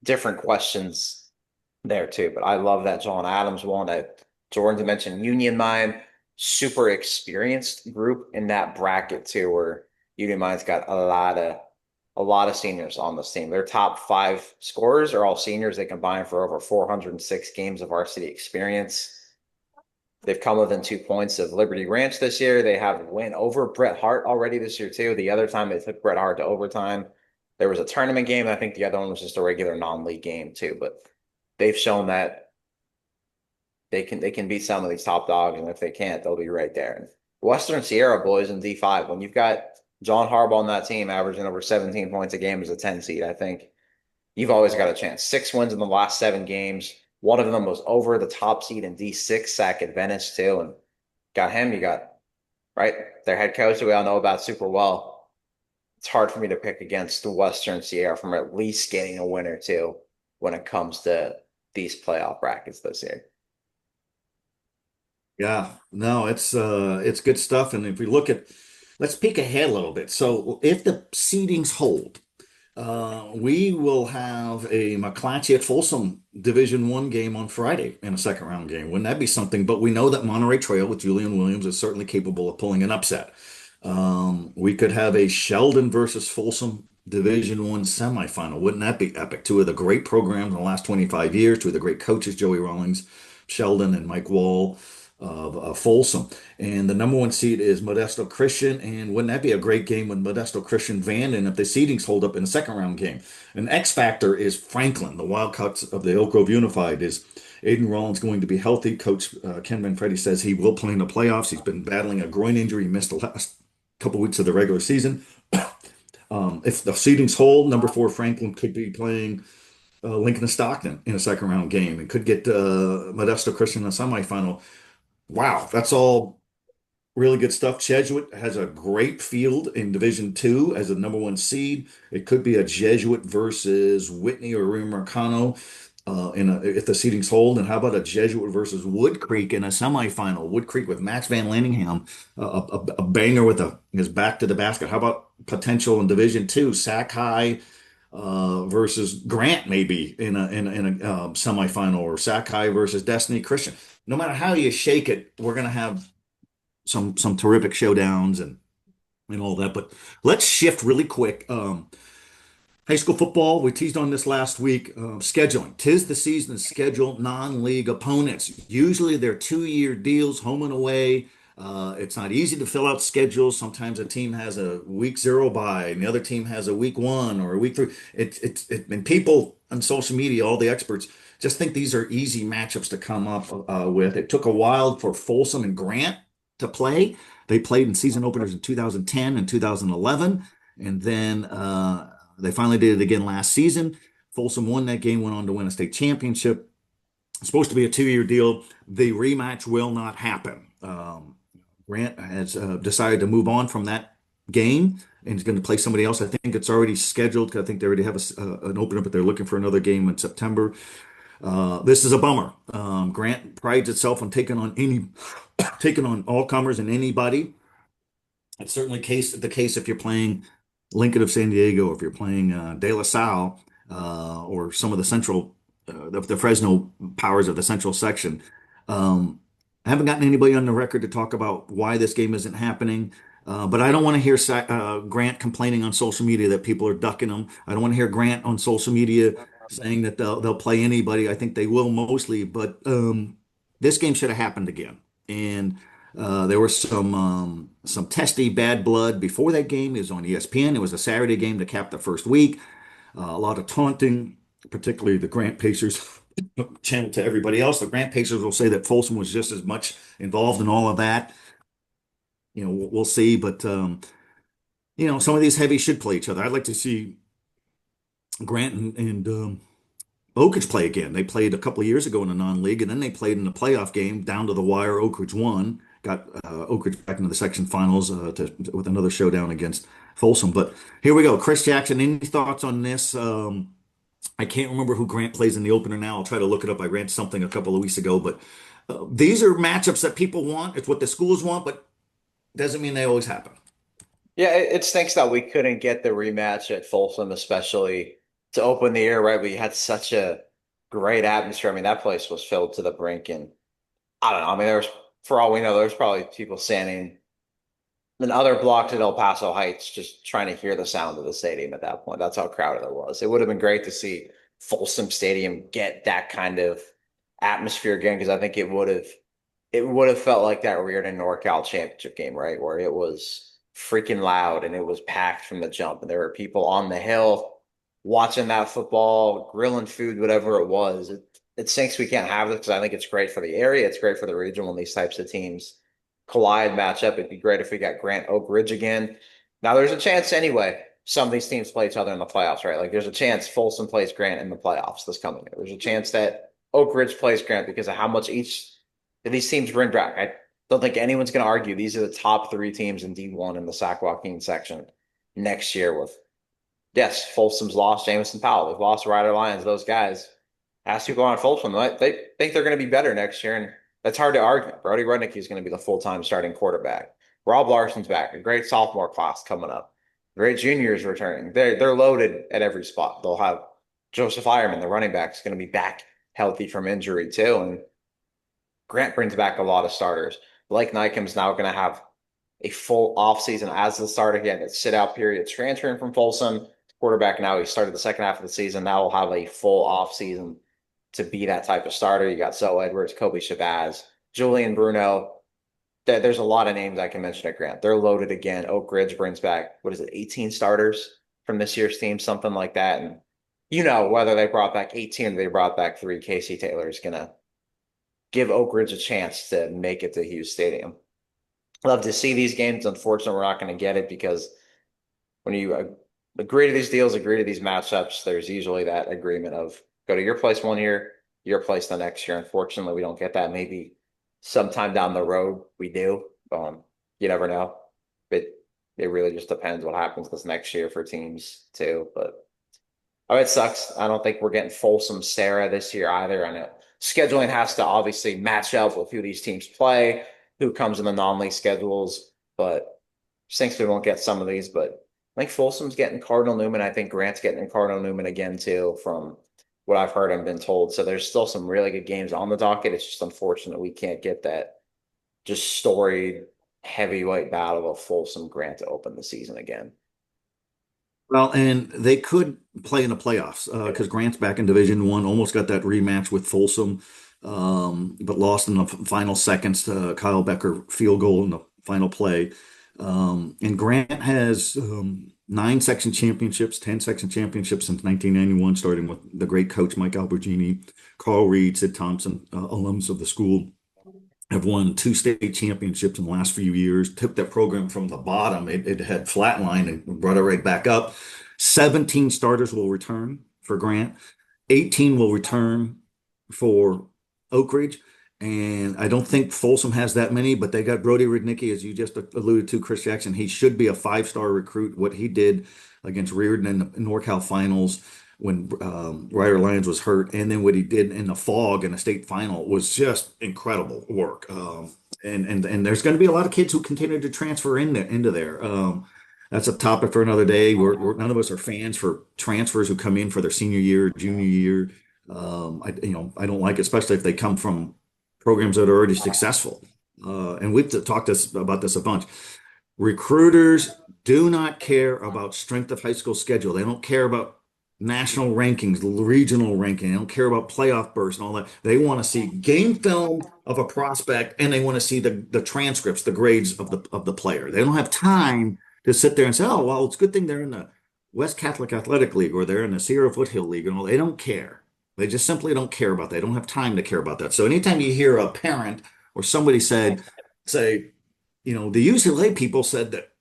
different questions there too, but I love that John Adams one. Jordan mentioned Union Mine, super experienced group in that bracket too, where Union Mine's got a lot of seniors on this team. Their top 5 scorers are all seniors. They combine for over 406 games of varsity experience. They've come within 2 points of Liberty Ranch this year. They have a win over Bret Hart already this year too. The other time they took Bret Hart to overtime. There was a tournament game. I think the other one was just a regular non-league game too. But they've shown that they can beat some of these top dogs, and if they can't, they'll be right there. And Western Sierra boys in D5, when you've got John Harbaugh on that team averaging over 17 points a game as a 10 seed, I think you've always got a chance. 6 wins in the last 7 games. One of them was over the top seed in D6, Sac Adventist too. And got him, you got, right, their head coach who we all know about super well. It's hard for me to pick against the Western Sierra from at least getting a win or 2 when it comes to these playoff brackets this year. Yeah, no, it's good stuff. And if we let's peek ahead a little bit. So if the seedings hold, we will have a McClatchy at Folsom Division I game on Friday in a second round game. Wouldn't that be something? But we know that Monterey Trail with Julian Williams is certainly capable of pulling an upset. We could have a Sheldon versus Folsom Division One semifinal. Wouldn't that be epic? Two of the great programs in the last 25 years, two of the great coaches, Joey Rawlings, Sheldon, and Mike Wall of Folsom. And the number one seed is Modesto Christian. And wouldn't that be a great game with Modesto Christian Vanden if the seedings hold up in the second round game? An X factor is Franklin. The Wildcats of the Elk Grove Unified is Aiden Rollins going to be healthy. Coach Ken Manfredi says he will play in the playoffs. He's been battling a groin injury. He missed the last couple weeks of the regular season. If the seedings hold, number four Franklin could be playing Lincoln and Stockton in a second round game and could get Modesto Christian in the semifinal. Wow, that's all really good stuff. Jesuit has a great field in Division Two as a number one seed. It could be a Jesuit versus Whitney or Rio Marcano if the seedings hold. And how about a Jesuit versus Wood Creek in a semifinal? Wood Creek with Max Van Lanningham, a banger with his back to the basket. How about potential in Division Two, Sac High versus Grant maybe in a semifinal, or Sac High versus Destiny Christian. No matter how you shake it, we're gonna have some terrific showdowns and all that. But let's shift really quick. High school football, we teased on this last week. Scheduling. Tis the season to schedule non-league opponents. Usually they're 2-year deals, home and away. It's not easy to fill out schedules. Sometimes a team has a week 0 bye, and the other team has a week 1 or a week 3. And people on social media, all the experts, just think these are easy matchups to come up with. It took a while for Folsom and Grant to play. They played in season openers in 2010 and 2011, and then they finally did it again last season. Folsom won that game, went on to win a state championship. It's supposed to be a 2-year deal. The rematch will not happen. Grant has decided to move on from that game and is going to play somebody else. I think it's already scheduled. I think they already have an opener, but they're looking for another game in September. This is a bummer. Grant prides itself on taking on all comers and anybody. It's certainly the case if you're playing Lincoln of San Diego, or if you're playing De La Salle, or some of the central, the Fresno powers of the central section. I haven't gotten anybody on the record to talk about why this game isn't happening. But I don't want to hear Grant complaining on social media that people are ducking him. I don't want to hear Grant on social media saying that they'll play anybody. I think they will mostly, but this game should have happened again. And there was some testy bad blood before that game. It was on ESPN. It was a Saturday game to cap the first week. A lot of taunting, particularly the Grant Pacers. Channel to everybody else. The Grant Pacers will say that Folsom was just as much involved in all of that. We'll see. But some of these heavies should play each other. I'd like to see Grant and Oak Ridge play again. They played a couple of years ago in a non-league, and then they played in the playoff game down to the wire. Oak Ridge won, got Oak Ridge back into the section finals with another showdown against Folsom. But here we go. Chris Jackson, any thoughts on this? I can't remember who Grant plays in the opener now. I'll try to look it up. I read something a couple of weeks ago, but these are matchups that people want. It's what the schools want, but doesn't mean they always happen. Yeah, it stinks that we couldn't get the rematch at Folsom, especially to open the year, right? We had such a great atmosphere. I mean, that place was filled to the brink, and I don't know. I mean, for all we know, there's probably people standing in other blocks at El Paso Heights just trying to hear the sound of the stadium at that point. That's how crowded it was. It would have been great to see Folsom Stadium get that kind of atmosphere again, because I think it would have felt like that Reardon NorCal championship game, right? Where it was freaking loud and it was packed from the jump, and there were people on the hill watching that football, grilling food, whatever it was. It stinks we can't have this, because I think it's great for the area. It's great for the region when these types of teams collide, match up. It'd be great if we got Grant Oak Ridge again. Now there's a chance anyway. Some of these teams play each other in the playoffs, right? Like there's a chance Folsom plays Grant in the playoffs this coming year. There's a chance that Oak Ridge plays Grant because of how much each of these teams bring back. I don't think anyone's going to argue these are the top 3 teams in D1 in the Sac-Joaquin section next year. With yes, Folsom's lost Jamison Powell. They've lost Ryder Lyons. Those guys, ask people on Folsom, they think they're going to be better next year, and that's hard to argue. Brody Rudnick is going to be the full-time starting quarterback. Rob Larson's back. A great sophomore class coming up. Great juniors returning. They're loaded at every spot. They'll have Joseph Ironman, the running back, is going to be back healthy from injury too. And Grant brings back a lot of starters. Blake Nykem's now going to have a full offseason as the starter. He had a sit-out period transferring from Folsom. quarterback now. He started the second half of the season. Now we'll have a full off season to be that type of starter. You got Zoe Edwards, Kobe Shabazz, Julian Bruno. There's a lot of names I can mention at Grant. They're loaded again. Oak Ridge brings back, what is it, 18 starters from this year's team, something like that. And whether they brought back 18 or they brought back 3, Casey Taylor is going to give Oak Ridge a chance to make it to Hughes Stadium. Love to see these games. Unfortunately, we're not going to get it because when you agree to these deals, agree to these matchups, there's usually that agreement of go to your place one year, your place the next year. Unfortunately, we don't get that. Maybe sometime down the road we do. You never know. It really just depends what happens this next year for teams too. But it sucks. I don't think we're getting Folsom Sarah this year either. I know scheduling has to obviously match up with who these teams play, who comes in the non-league schedules, but just thinks we won't get some of these. But I think Folsom's getting Cardinal Newman. I think Grant's getting Cardinal Newman again too, from what I've heard and been told. So there's still some really good games on the docket. It's just unfortunate we can't get that just storied heavyweight battle of Folsom Grant to open the season again. Well, and they could play in the playoffs because Grant's back in Division One. Almost got that rematch with Folsom, but lost in the final seconds to Kyle Becker field goal in the final play. And Grant has 9 section championships, 10 section championships since 1991, starting with the great coach Mike Albergini, Carl Reed, Sid Thompson, alums of the school. Have won 2 state championships in the last few years, took that program from the bottom. It had flatlined and brought it right back up. 17 starters will return for Grant. 18 will return for Oak Ridge. And I don't think Folsom has that many, but they got Brody Rudnicki, as you just alluded to, Chris Jackson. He should be a 5-star recruit. What he did against Reardon in the NorCal finals when Ryder Lyons was hurt, and then what he did in the Fog in the state final was just incredible work. And there's going to be a lot of kids who continue to transfer into there. That's a topic for another day. None of us are fans for transfers who come in for their senior year, junior year. I don't like it, especially if they come from programs that are already successful. And we've talked about this a bunch. Recruiters do not care about strength of high school schedule. They don't care about national rankings, regional ranking. They don't care about playoff bursts and all that. They want to see game film of a prospect, and they want to see the transcripts, the grades of the player. They don't have time to sit there and say, oh, well, it's a good thing they're in the West Catholic Athletic League or they're in the Sierra Foothill League and all. They don't care. They just simply don't care about that. They don't have time to care about that. So anytime you hear a parent or somebody say, the UCLA people said that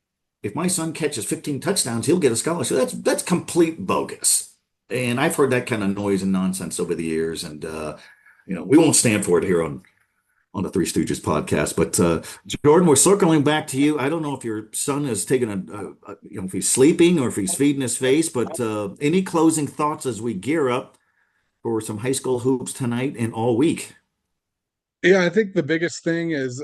if my son catches 15 touchdowns, he'll get a scholarship. That's complete bogus. And I've heard that kind of noise and nonsense over the years. And, we won't stand for it here on the Three Stooges podcast. But Jordan, we're circling back to you. I don't know if your son is taking if he's sleeping or if he's feeding his face, but any closing thoughts as we gear up for some high school hoops tonight and all week? Yeah, I think the biggest thing is,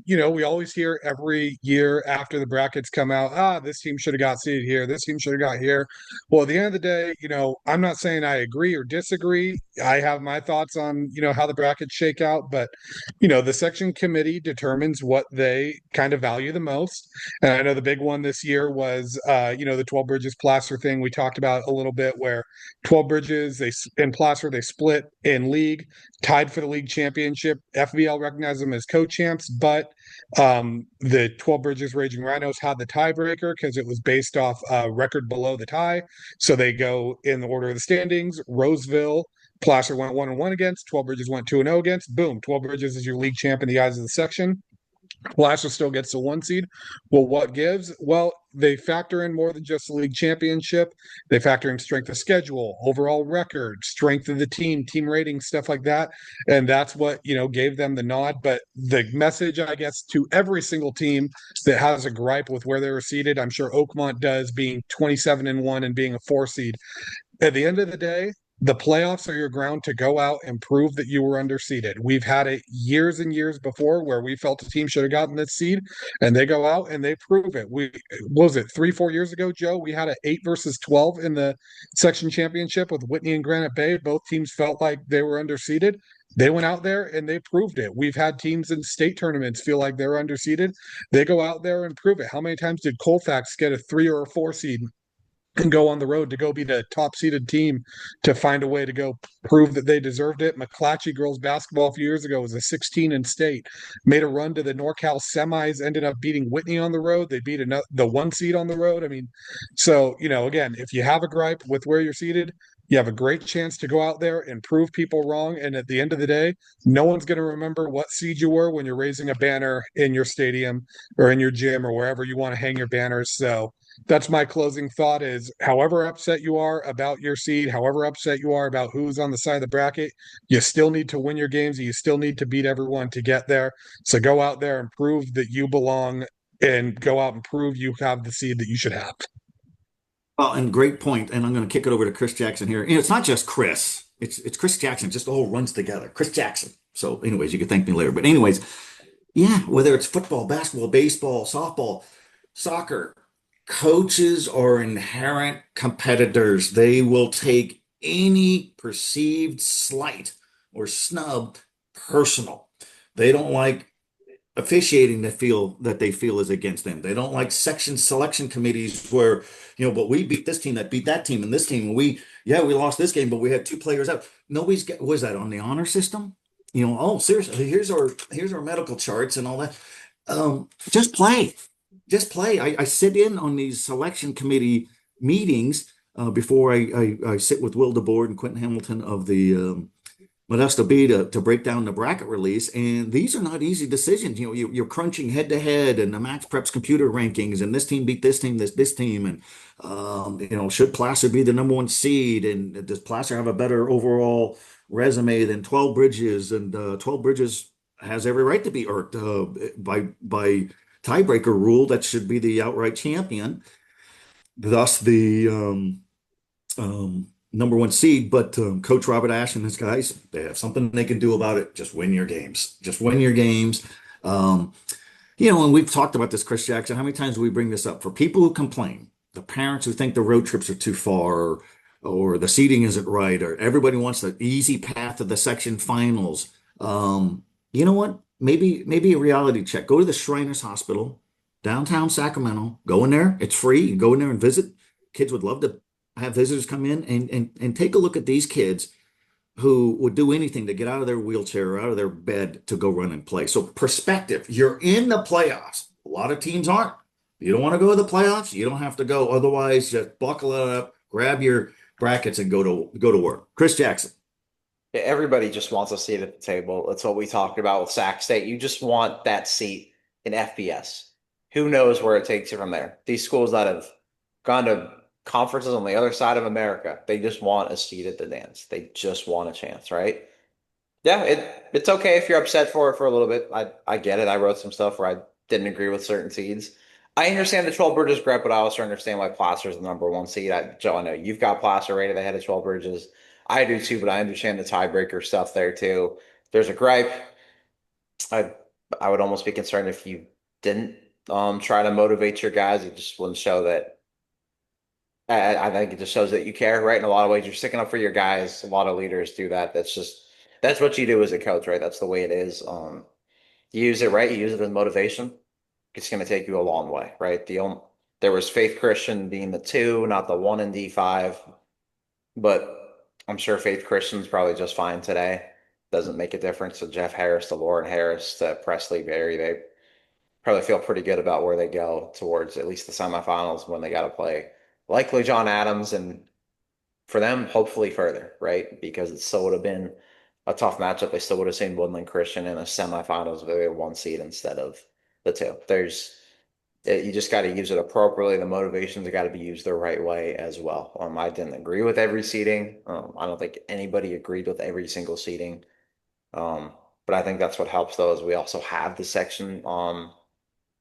we always hear every year after the brackets come out, this team should have got seeded here, this team should have got here. Well, at the end of the day, I'm not saying I agree or disagree. I have my thoughts on, how the brackets shake out, but, the section committee determines what they kind of value the most. And I know the big one this year was, the 12 Bridges Placer thing we talked about a little bit, where 12 Bridges and Placer, they split in league, tied for the league championship. FVL recognized them as co-champs, but the 12 Bridges Raging Rhinos had the tiebreaker because it was based off record below the tie. So they go in the order of the standings. Roseville, Placer went 1-1 against. 12 Bridges went 2-0 against. Boom, 12 Bridges is your league champ in the eyes of the section. Placer still gets the 1 seed. Well, what gives? Well, they factor in more than just the league championship. They factor in strength of schedule, overall record, strength of the team rating, stuff like that. And that's what, gave them the nod. But the message, I guess, to every single team that has a gripe with where they were seated, I'm sure Oakmont does, being 27-1 and being a 4 seed. At the end of the day, the playoffs are your ground to go out and prove that you were underseeded. We've had it years and years before where we felt a team should have gotten this seed, and they go out and they prove it. What was it, 3-4 years ago, Joe? We had an 8 versus 12 in the section championship with Whitney and Granite Bay. Both teams felt like they were underseeded. They went out there and they proved it. We've had teams in state tournaments feel like they're underseeded. They go out there and prove it. How many times did Colfax get a 3 or a 4 seed and go on the road to go be the top seeded team to find a way to go prove that they deserved it. McClatchy girls basketball a few years ago was a 16 in state, made a run to the NorCal semis, ended up beating Whitney on the road. They beat the 1 seed on the road. I mean, so, again, if you have a gripe with where you're seated, you have a great chance to go out there and prove people wrong. And at the end of the day, no one's going to remember what seed you were when you're raising a banner in your stadium or in your gym or wherever you want to hang your banners. So, that's my closing thought is however upset you are about your seed, however upset you are about who's on the side of the bracket, you still need to win your games. You still need to beat everyone to get there. So go out there and prove that you belong and go out and prove you have the seed that you should have. Well, and great point. And I'm going to kick it over to Chris Jackson here. It's not just Chris. It's Chris Jackson. It just all runs together. Chris Jackson. So, anyways, you can thank me later. But anyways, yeah, whether it's football, basketball, baseball, softball, soccer, coaches are inherent competitors. They will take any perceived slight or snub personal. They don't like officiating that they feel is against them. They don't like section selection committees where, but we beat this team that beat that team and this team. And we lost this game, but we had 2 players out. Nobody's got, was that on the honor system? Oh, seriously, here's our medical charts and all that. Just play. Just play. I sit in on these selection committee meetings before I sit with Will DeBoard and Quentin Hamilton of the Modesto B to break down the bracket release. And these are not easy decisions. You're crunching head to head and the Max Preps computer rankings and this team beat this team, this team. And, should Placer be the #1 seed? And does Placer have a better overall resume than 12 Bridges? And 12 Bridges has every right to be irked by tiebreaker rule. That should be the outright champion, thus the #1 seed. But Coach Robert Ash and his guys, they have something they can do about it. Just win your games. Just win your games. And we've talked about this, Chris Jackson. How many times do we bring this up? For people who complain, the parents who think the road trips are too far, or the seating isn't right, or everybody wants the easy path to the section finals. You know what? Maybe a reality check. Go to the Shriners Hospital, downtown Sacramento. Go in there. It's free. You go in there and visit. Kids would love to have visitors come in and take a look at these kids who would do anything to get out of their wheelchair or out of their bed to go run and play. So perspective, you're in the playoffs. A lot of teams aren't. You don't want to go to the playoffs. You don't have to go. Otherwise, just buckle it up, grab your brackets and go to work. Chris Jackson. Yeah, everybody just wants a seat at the table. That's what we talked about with Sac State. You just want that seat in FBS. Who knows where it takes you from there? These schools that have gone to conferences on the other side of America, they just want a seat at the dance. They just want a chance, right? Yeah, it's okay if you're upset for it for a little bit. I get it. I wrote some stuff where I didn't agree with certain seeds. I understand the 12 Bridges gripe, but I also understand why Placer is the #1 seed. Joe, I know you've got Placer rated ahead of 12 Bridges. I do too, but I understand the tiebreaker stuff there too. There's a gripe. I I would almost be concerned if you didn't try to motivate your guys. It just wouldn't show that. I think it just shows that you care, right? In a lot of ways, you're sticking up for your guys. A lot of leaders do that. That's what you do as a coach, right? That's the way it is. You use it right. You use it as motivation. It's going to take you a long way, right? There was Faith Christian being the 2, not the 1 in D5, but I'm sure Faith Christian's probably just fine today. Doesn't make a difference to Jeff Harris, to Lauren Harris, to Presley Berry. They probably feel pretty good about where they go towards at least the semifinals when they got to play likely John Adams, and for them, hopefully further, right? Because it still would have been a tough matchup. They still would have seen Woodland Christian in a semifinals with a 1 seed instead of the 2. You just got to use it appropriately. The motivations have got to be used the right way as well. I didn't agree with every seeding. I don't think anybody agreed with every single seeding. But I think that's what helps, though, is we also have the section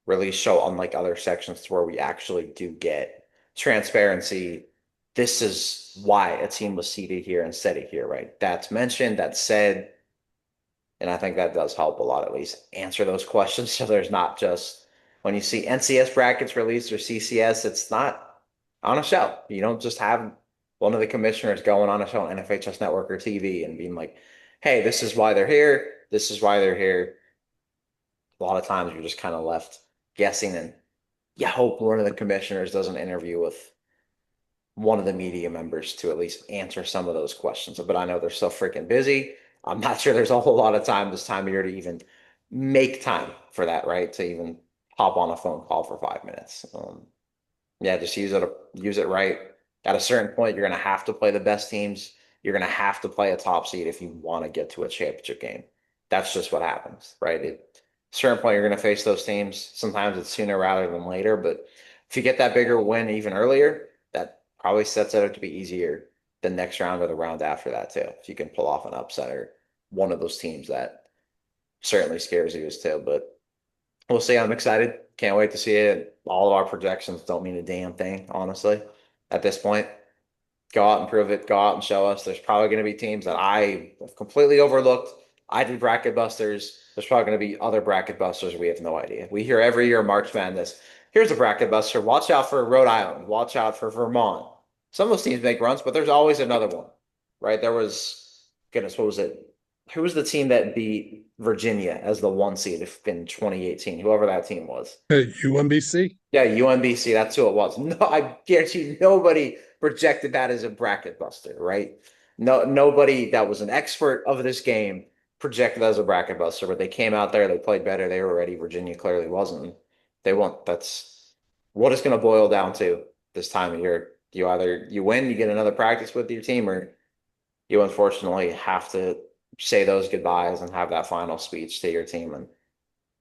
release show, unlike other sections, to where we actually do get transparency. This is why a team was seated here instead of here, right? That's mentioned, that's said. And I think that does help a lot, at least answer those questions. So there's not just, when you see NCS brackets released or CCS, it's not on a show. You don't just have one of the commissioners going on a show on NFHS Network or TV and being like, hey, this is why they're here. This is why they're here. A lot of times you're just kind of left guessing, and you hope one of the commissioners does an interview with one of the media members to at least answer some of those questions. But I know they're so freaking busy. I'm not sure there's a whole lot of time this time of year to even make time for that, right? To even hop on a phone call for 5 minutes. Yeah, just use it right. At a certain point, you're going to have to play the best teams. You're going to have to play a top seed if you want to get to a championship game. That's just what happens, right? At a certain point, you're going to face those teams. Sometimes it's sooner rather than later, but if you get that bigger win even earlier, that probably sets it up to be easier the next round or the round after that too. If you can pull off an upset or one of those teams that certainly scares you as too. But we'll see. I'm excited. Can't wait to see it. All of our projections don't mean a damn thing, honestly, at this point. Go out and prove it. Go out and show us. There's probably going to be teams that I have completely overlooked. I do bracket busters. There's probably going to be other bracket busters. We have no idea. We hear every year March Madness. Here's a bracket buster. Watch out for Rhode Island. Watch out for Vermont. Some of those teams make runs, but there's always another one, right? There was, goodness, what was it? Who was the team that beat Virginia as the 1 seed in 2018? Whoever that team was. UMBC. Yeah, UMBC. That's who it was. No, I guarantee you nobody projected that as a bracket buster, right? No, nobody that was an expert of this game projected that as a bracket buster, but they came out there, they played better, they were ready. Virginia clearly wasn't. They won't. That's what it's going to boil down to this time of year. You win, you get another practice with your team, or you unfortunately have to say those goodbyes and have that final speech to your team and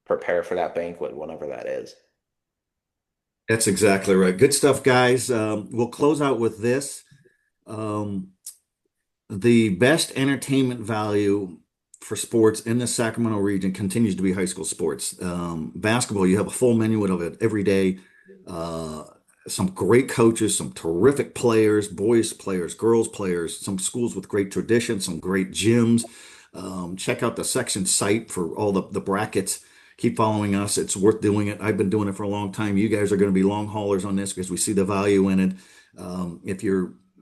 prepare for that banquet, whenever that is. That's exactly right. Good stuff, guys. We'll close out with this. Um, the best entertainment value for sports in the Sacramento region continues to be high school sports. Basketball, you have a full menu of it every day. Some great coaches, some terrific players, boys players, girls players, some schools with great tradition, some great gyms. Check out the section site for all the brackets. Keep following us. It's worth doing it. I've been doing it for a long time. You guys are going to be long haulers on this because we see the value in it.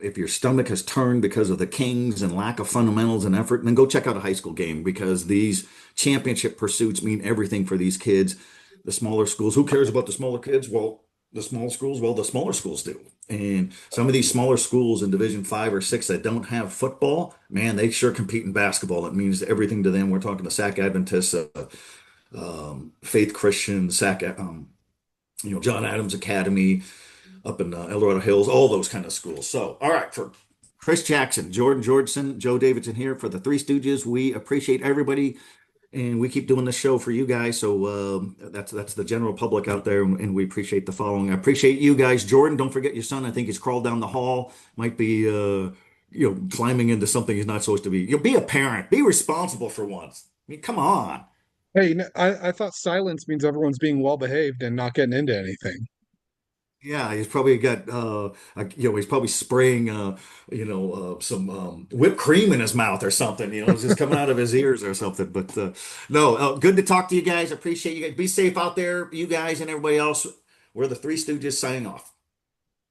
If your stomach has turned because of the Kings and lack of fundamentals and effort, then go check out a high school game because these championship pursuits mean everything for these kids. The smaller schools, who cares about the smaller kids? Well, the smaller schools do. And some of these smaller schools in Division 5 or 6 that don't have football, man, they sure compete in basketball. It means everything to them. We're talking to Sac Adventists, Faith Christian, John Adams Academy up in El Dorado Hills, all those kind of schools. So, all right, for Chris Jackson, Jordan Georgeson, Joe Davidson here for the Three Stooges. We appreciate everybody, and we keep doing this show for you guys. So that's the general public out there, and we appreciate the following. I appreciate you guys, Jordan. Don't forget your son. I think he's crawled down the hall. Might be climbing into something he's not supposed to be. You'll be a parent. Be responsible for once. I mean, come on. Hey, I thought silence means everyone's being well behaved and not getting into anything. Yeah, he's probably got he's probably spraying some whipped cream in his mouth or something, it's just coming out of his ears or something. But no, good to talk to you guys. Appreciate you guys. Be safe out there, you guys and everybody else. We're the Three Stooges signing off.